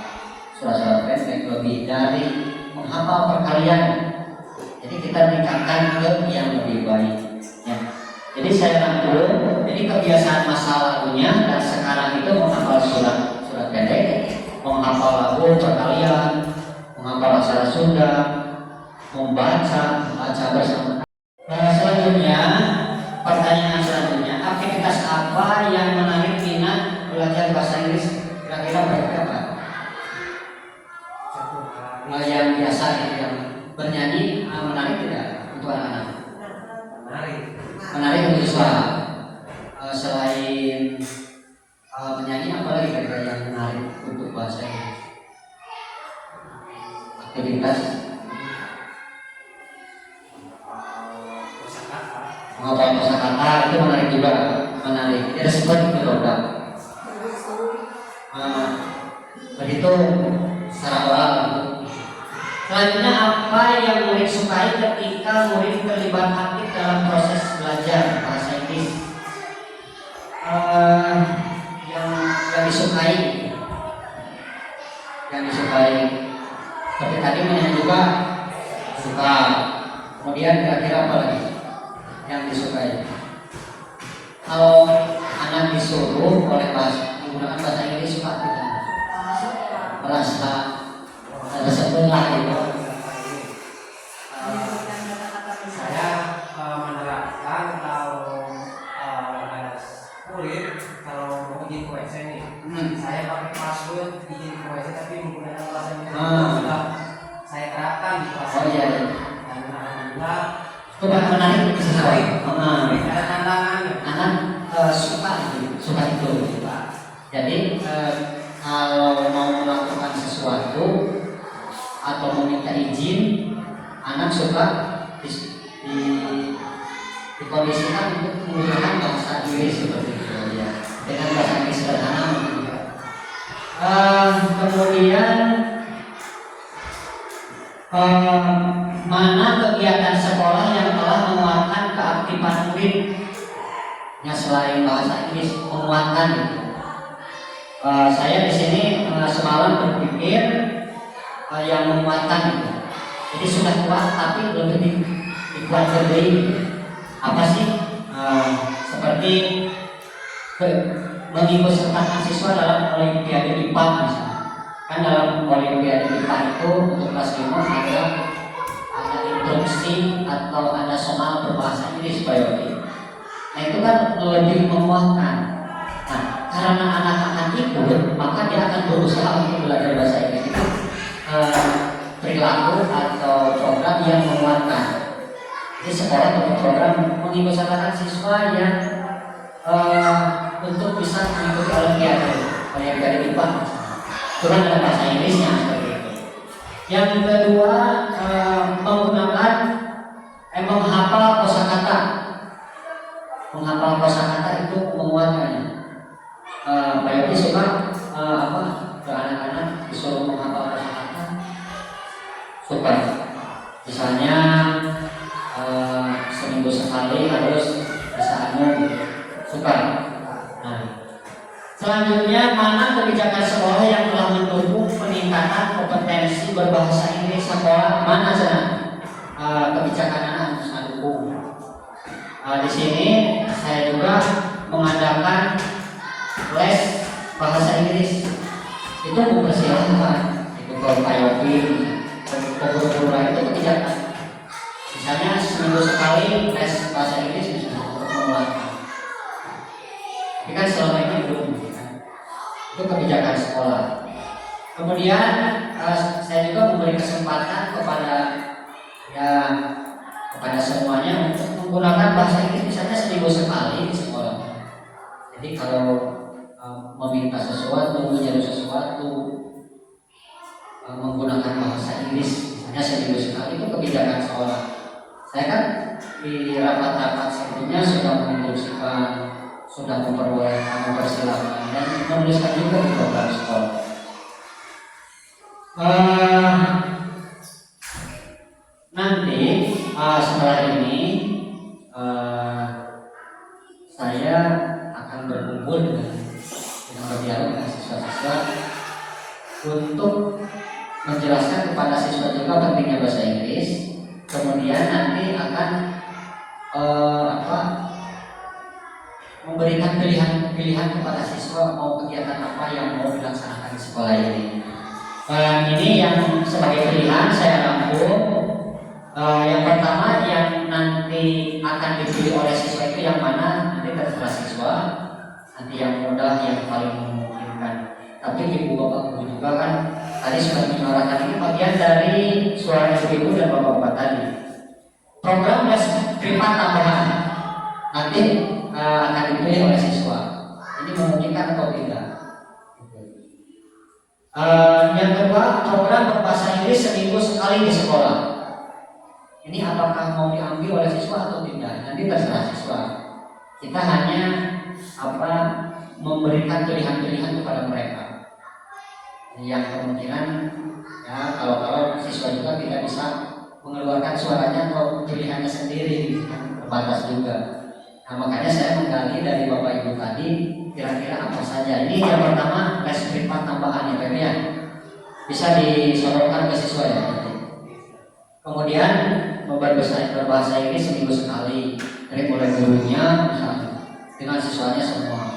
surat-surat pendek, lebih dari menghafal perkalian. Jadi kita meningkatkan ke yang lebih baik. Ya. Jadi saya rangkum, jadi kebiasaan masa lalunya dan sekarang itu menghafal surat pendek, menghafal lagu perkalian, menghafal aksara Sunda, membaca bersama. Selanjutnya, pertanyaan selanjutnya, aktivitas apa yang menarik minat belajar bahasa Inggris? Kira-kira berapa? Yang biasa yang bernyanyi menarik tidak untuk anak-anak? Menarik untuk siswa. Selain menyanyi, apa lagi kira-kira yang menarik untuk bahasa Inggris? Aktivitas menghafal kosakata itu menarik juga, menarik. Dia seperti berobat. Berhitung secara oral. Selanjutnya, apa yang murid sukai ketika murid terlibat aktif dalam proses belajar bahasa Inggris? Yang disukai. Seperti tadi menyanyi juga suka. Kemudian kira-kira apa lagi? yang disukai. Kalau anak disuruh oleh menggunakan bahasa Inggris suka tidak? Merasa sebelah itu. Saya menerapkan kalau ada kulit kalau mau izin ke WC nih, saya pakai password izin ke WC tapi menggunakan bahasa Inggris sudah saya terapkan di kelas. Oh iya. Dan alhamdulillah Itu menarik itu sesuai. ada tantangannya. Anak suka itu. Jadi kalau mau melakukan sesuatu atau meminta izin, anak suka dikondisikan untuk menggunakan bahasa Inggris seperti itu ya, dengan bahasa Inggris sederhana mungkin. Kemudian mana kegiatan sekolah yang telah menguatkan keaktifan murid yang selain bahasa Inggris menguatkan gitu. Saya di sini semalam berpikir yang menguatkan gitu. Jadi sudah kuat tapi lebih dikuatkan lagi. Apa sih? Seperti mengikut sertakan siswa dalam Olimpiade IPA misalnya. Kan dalam Olimpiade IPA itu untuk kelas 5 ada instruksi atau ada soal berbahasa Inggris Pak Yogi. Nah itu kan lebih menguatkan. Nah karena anak akan ikut, maka dia akan berusaha untuk belajar bahasa Inggris itu perilaku atau program yang menguatkan. Jadi sekolah atau program mengikut sertakan siswa yang untuk bisa mengikuti Olimpiade IPA. Itu kan ada bahasa Inggrisnya seperti itu. Yang kedua menggunakan menghafal kosakata. Menghafal kosakata itu menguatkannya. Pak Yogi suka ke anak-anak disuruh menghafal kosakata? Suka. Misalnya seminggu sekali harus bisa suka. Nah, selanjutnya mana kebijakan sekolah yang telah mendukung peningkatan kompetensi berbahasa Inggris sekolah? Mana sana kebijakan anak sangat dukung? Di sini saya juga mengadakan les bahasa Inggris. Itu mempersilahkan itu kalau Pak Yogi, guru-guru itu kebijakan. Misalnya seminggu sekali les bahasa Inggris misalnya untuk menguatkan. Tapi kan selama ini belum. Itu kebijakan sekolah. Kemudian saya juga memberi kesempatan kepada semuanya untuk menggunakan bahasa Inggris misalnya seminggu sekali di sekolah. Jadi kalau meminta sesuatu, menyeru sesuatu menggunakan bahasa Inggris misalnya seminggu sekali, itu kebijakan sekolah. Saya kan di rapat-rapat sebelumnya sudah menginstruksikan, sudah mempersilahkan dan menuliskan juga di program sekolah. Nanti setelah ini saya akan berkumpul dengan berdialog dengan siswa-siswa untuk menjelaskan kepada siswa juga pentingnya bahasa Inggris. Kemudian nanti akan memberikan pilihan kepada siswa mau kegiatan apa yang mau dilaksanakan di sekolah ini. Ini yang sebagai pilihan saya rangkum. Yang pertama yang nanti akan dipilih oleh siswa itu yang mana nanti terserah siswa. Nanti yang mudah yang paling memungkinkan. Tapi ibu bapak guru juga kan tadi sudah menyuarakan ini bagian dari suara ibu dan bapak-bapak tadi. Program les privat tambahan nanti akan dipilih oleh siswa. Ini memungkinkan atau tidak? Yang kedua, program berbahasa Inggris seminggu sekali di sekolah. Ini apakah mau diambil oleh siswa atau tidak? Nanti terserah siswa. Kita hanya memberikan pilihan-pilihan kepada mereka. Yang kemungkinan ya kalau siswa juga tidak bisa mengeluarkan suaranya atau pilihannya sendiri, terbatas juga. Nah makanya saya menggali dari bapak ibu tadi kira-kira apa saja. Ini yang pertama les privat tambahan ya, bisa disodorkan ke siswa ya. Kemudian berbahasa Inggris seminggu sekali. dari mulai gurunya misalnya dengan siswanya semua.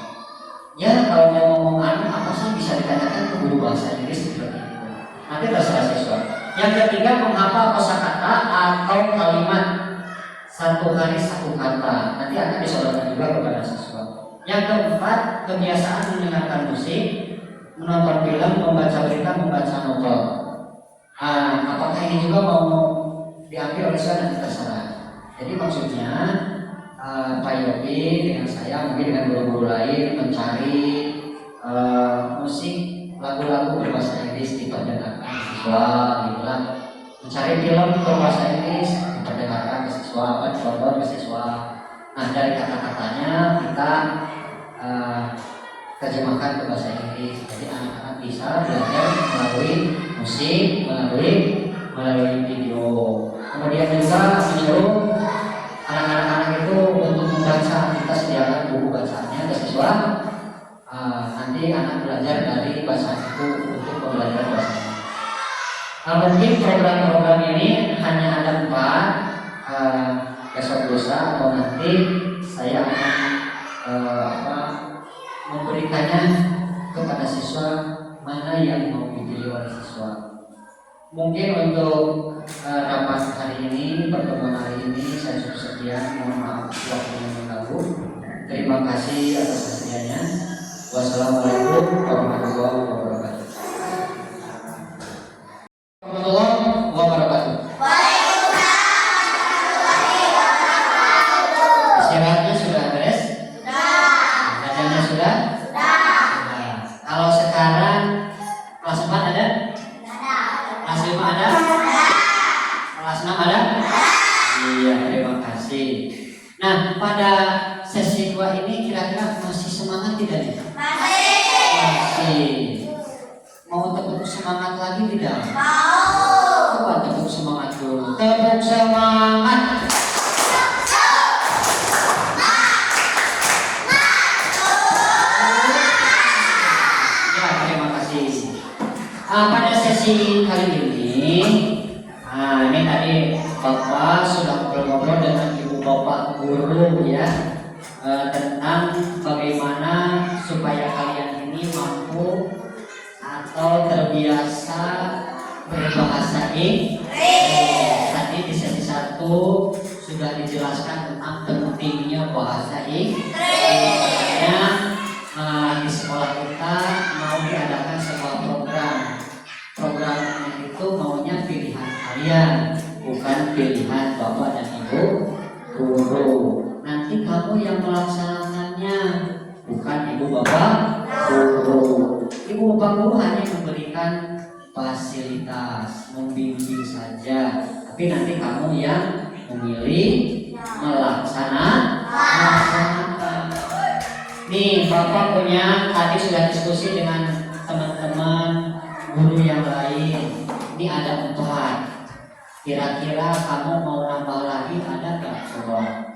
Ya kalau mau ngomong apa sih bisa ditanyakan ke guru bahasa Inggris seperti itu. Nanti terserah siswa. Yang ketiga menghafal kosakata atau kalimat satu hari satu kata. Nanti akan disodorkan juga kepada siswa. Yang keempat kebiasaan mendengarkan musik, menonton film, membaca berita, membaca novel. Apakah ini juga mau diambil oleh siswa nanti terserah. Jadi maksudnya Pak Yopi dengan saya mungkin dengan guru-guru lain mencari musik lagu-lagu berbahasa Inggris diperdengarkan ke siswa, gitulah. Mencari film berbahasa Inggris diperdengarkan ke siswa, ditonton ke siswa. Nah dari kata-katanya kita terjemahkan ke bahasa Inggris. Jadi anak-anak bisa belajar melalui musik, melalui video. Kemudian juga menyuruh anak-anak itu untuk membaca. Kita sediakan buku bacaannya ke siswa. Nanti anak belajar dari bacaan itu untuk pembelajaran bahasa Inggris. Mungkin program-program ini hanya ada 4. Besok lusa atau nanti saya akan memberikannya kepada siswa mana yang mau dipilih oleh siswa. Mungkin untuk rapat hari ini, pertemuan hari ini saya cukup sekian. Mohon maaf waktunya mengganggu. Terima kasih atas kesediaannya. Wassalamualaikum warahmatullahi wabarakatuh. Warahmatullahi wabarakatuh. Istirahatnya sudah beres? Belajarnya sudah? Kalau sekarang kelas 4 ada? Kelas 5 ada? Kelas 6 ada? Iya, terima kasih. Nah, pada sesi 2 ini kira-kira masih semangat tidak nih? Masih. Mau tepuk semangat lagi tidak? Mau. Coba tepuk semangat dulu. Tepuk semangat. Ya, terima kasih. Pada sesi kali ini, ini tadi Bapak sudah ngobrol-ngobrol dengan Ibu Bapak guru ya, tentang bagaimana supaya kalian ini mampu atau terbiasa berbahasa Inggris. Tadi di sesi 1 sudah dijelaskan tentang pentingnya bahasa Inggris. Di sekolah kita mau diadakan sebuah program. Programnya itu maunya pilihan kalian, bukan pilihan Bapak dan Ibu guru. Nanti kamu yang melaksanakannya, bukan Ibu Bapak guru. Ibu Bapak guru hanya memberikan fasilitas, membimbing saja. Tapi nanti kamu yang memilih, melaksanakan. Nih, Bapak punya tadi sudah diskusi dengan teman-teman guru yang lain. Ini ada 4. Kira-kira kamu mau nambah lagi ada nggak? Coba.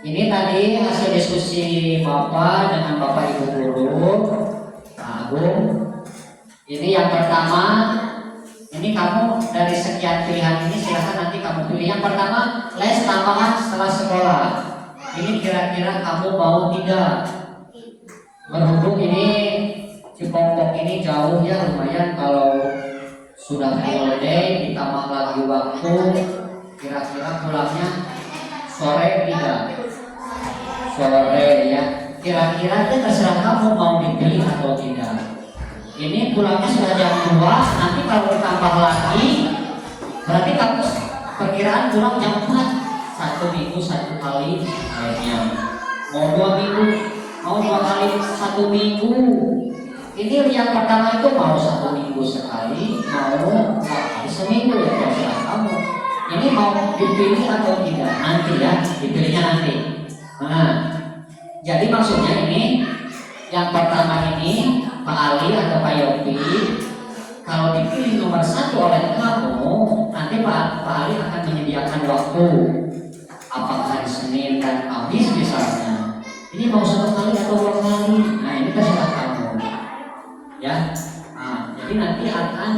Ini tadi hasil diskusi Bapak dengan Bapak Ibu guru, Pak Agung. Ini yang pertama. Ini kamu dari sekian pilihan ini silahkan nanti kamu pilih. Yang pertama, les tambahan setelah sekolah. Ini kira-kira kamu mau tidak? Berhubung ini Cipongkok ini jauh ya, lumayan kalau sudah holiday ditambah lagi waktu, kira-kira pulangnya sore tidak? Sore ya. Kira-kira itu terserah kamu mau dipilih atau tidak. Ini pulangnya sudah jam 2, nanti kalau ditambah lagi berarti kamu perkiraan pulang jam 4. 1 minggu 1 kali kayaknya. Mau 2 minggu, mau 2 kali 1 minggu. Ini yang pertama itu mau 1 minggu sekali, mau 2 kali seminggu ya, terserah kamu. Ini mau dipilih atau tidak nanti ya, dipilihnya nanti. Nah, jadi maksudnya ini yang pertama ini Pak Ali atau Pak Yopi, kalau dipilih nomor 1 oleh kamu, nanti Pak Ali akan menyediakan waktu, apakah hari Senin dan Kamis misalnya. Ini mau 1 kali atau 2 kali, nah ini terserah kamu, ya. Jadi nanti akan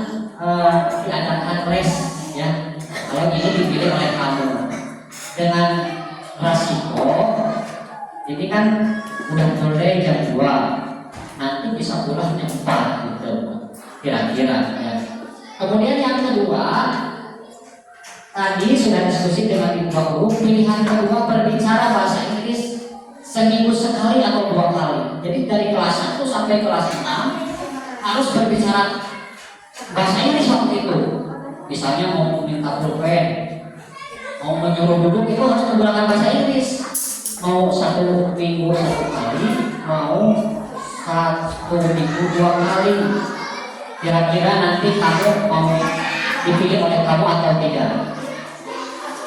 diadakan les, ya. Kalau ini dipilih oleh kamu, dengan resiko ini kan udah mulai jam 2, nanti bisa pulang jam 4 gitu kira-kira ya. Kemudian yang kedua, tadi sudah diskusi dengan Ibu Guru, pilihan kedua berbicara bahasa Inggris seminggu sekali atau 2 kali. Jadi dari kelas 1 sampai kelas 6 harus berbicara bahasa Inggris waktu itu. Misalnya mau minta pulpen, mau menyuruh duduk itu harus menggunakan bahasa Inggris. Mau 1 minggu 1 kali, mau 1 minggu 2 kali. Kira-kira nanti kamu mau dipilih oleh kamu atau tidak?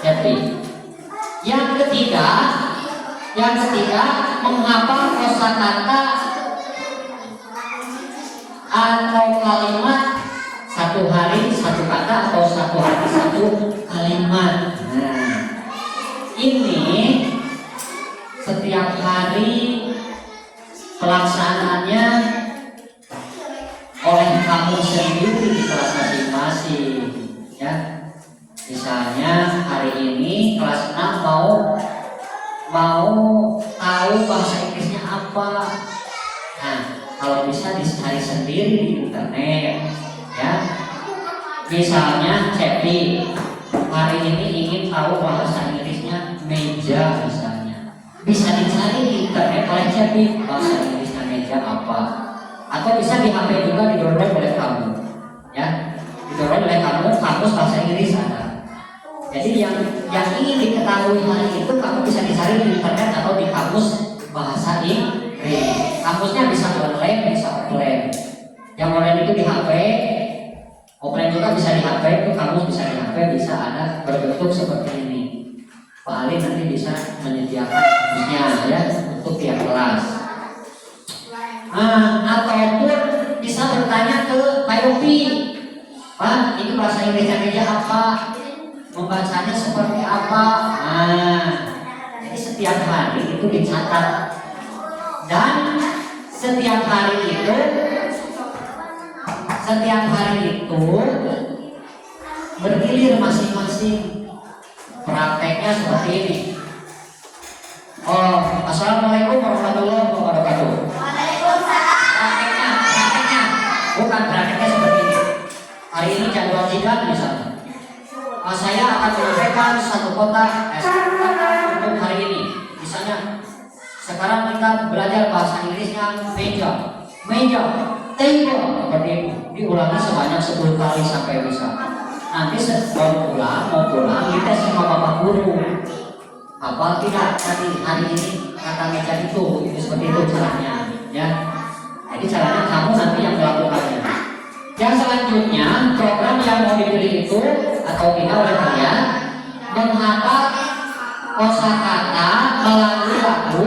Happy. Yang ketiga menghafal kosakata atau kalimat 1 hari 1 kata atau 1 hari 1 kalimat. Nah, ini setiap hari pelaksanaannya oleh kamu sendiri di kelas masing-masing ya. Misalnya hari ini kelas 6 mau tahu bahasa Inggrisnya apa. Nah, kalau bisa dicari sendiri di internet ya. Misalnya Cepi hari ini ingin tahu bahasa Inggrisnya meja misalnya, bisa dicari di internet oleh Cepi bahasa Inggrisnya meja apa. Atau bisa di HP juga di-download oleh kamu ya, di-download oleh kamu kamus bahasa Inggris ada. Jadi yang ingin diketahui hari itu kamu bisa dicari di internet atau di kamus bahasa Inggris. Kamusnya bisa online, bisa offline. Yang online itu di HP, offline juga bisa di HP. Itu kamus bisa di HP, bisa ada berbentuk seperti ini. Pak Ali nanti bisa menyediakan kamusnya ya untuk tiap kelas. Ataupun bisa bertanya ke Pak Yopi, Pak, ini bahasa Inggrisnya meja apa? Membacanya seperti apa? Jadi setiap hari itu dicatat dan setiap hari itu bergilir masing-masing. Prakteknya seperti ini. Assalamualaikum warahmatullahi wabarakatuh. Prakteknya bukan prakteknya seperti ini. Hari ini jadwal sidang misalnya. Saya akan menyampaikan satu kotak untuk hari ini. Misalnya, sekarang kita belajar bahasa Inggrisnya meja, table, seperti itu. Diulangi sebanyak 10 kali sampai bisa. Nanti mau pulang, kita sama bapak guru. Apa tidak tadi hari ini kata meja itu seperti itu caranya, ya. Jadi caranya kamu nanti yang melakukannya. Yang selanjutnya program yang mau dipilih itu atau tidak oleh kalian menghafal kosakata melalui lagu,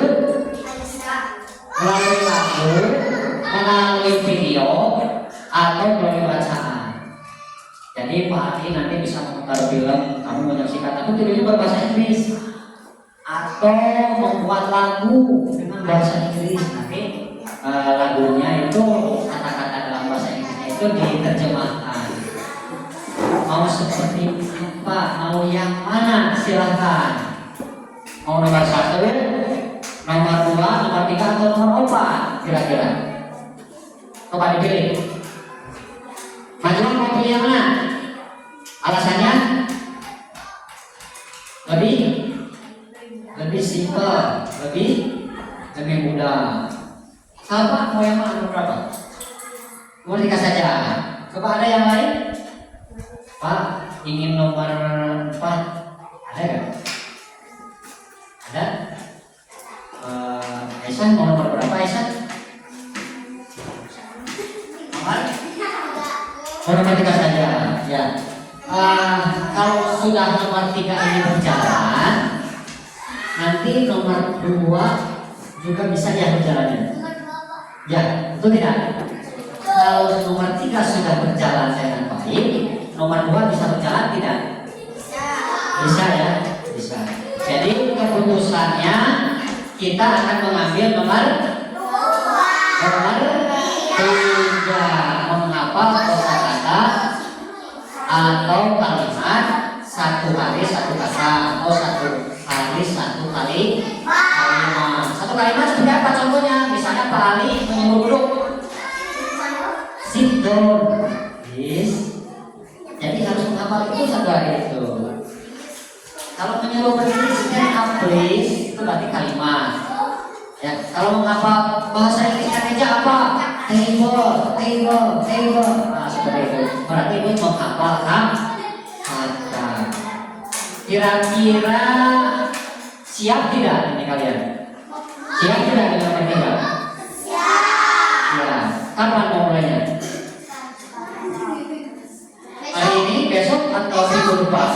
melalui video atau melalui bacaan. Jadi Pak Ali nanti bisa memutar film, kamu menyaksikan aku tidaknya berbahasa Inggris atau membuat lagu dengan bahasa Inggris. Nanti lagunya itu kata-kata dalam bahasa Inggris itu diterjemahkan. Mau seperti apa? Mau yang mana? Silahkan. Mau nomor 1, nomor 2, nomor 3 atau nomor 4 kira-kira? Coba dipilih. Majlan mau pilih yang mana? Alasannya? Lebih simpel, lebih mudah. Apa mau yang mana? Nomor berapa? Nomor 3 saja. Coba ada yang lain? Pak, ingin nomor 4? Ada nggak? Ada? Aisyah mau nomor berapa Aisyah? Nomor 3 saja. Ya. Kalau sudah nomor 3 ini berjalan, nanti nomor 2 juga bisa diambil jalannya. Ya, itu tidak. Kalau nomor 3 sudah berjalan dengan baik, nomor 2 bisa berjalan tidak? Bisa ya, bisa. Jadi keputusannya kita akan mengambil nomor 3, menghafal kosakata atau kalimat 1 hari 1 kata atau 1 Ali 1 kali 5. 1 kali 5 seperti apa contohnya? Misalnya Pak Ali menyuruh duduk, sit down, please. Jadi harus menghafal itu satu hari itu. Kalau menyuruh berdiri, stand up please, itu berarti kalimat. Ya, kalau menghafal bahasa Inggrisnya meja apa? Table, table, table. Nah, seperti itu. Berarti itu menghafal kata. Kira-kira siap tidak ini kalian? Siap tidak dengan bertiga? Siap. Ya. Kapan mau mulainya? Hari ini, besok, atau minggu depan?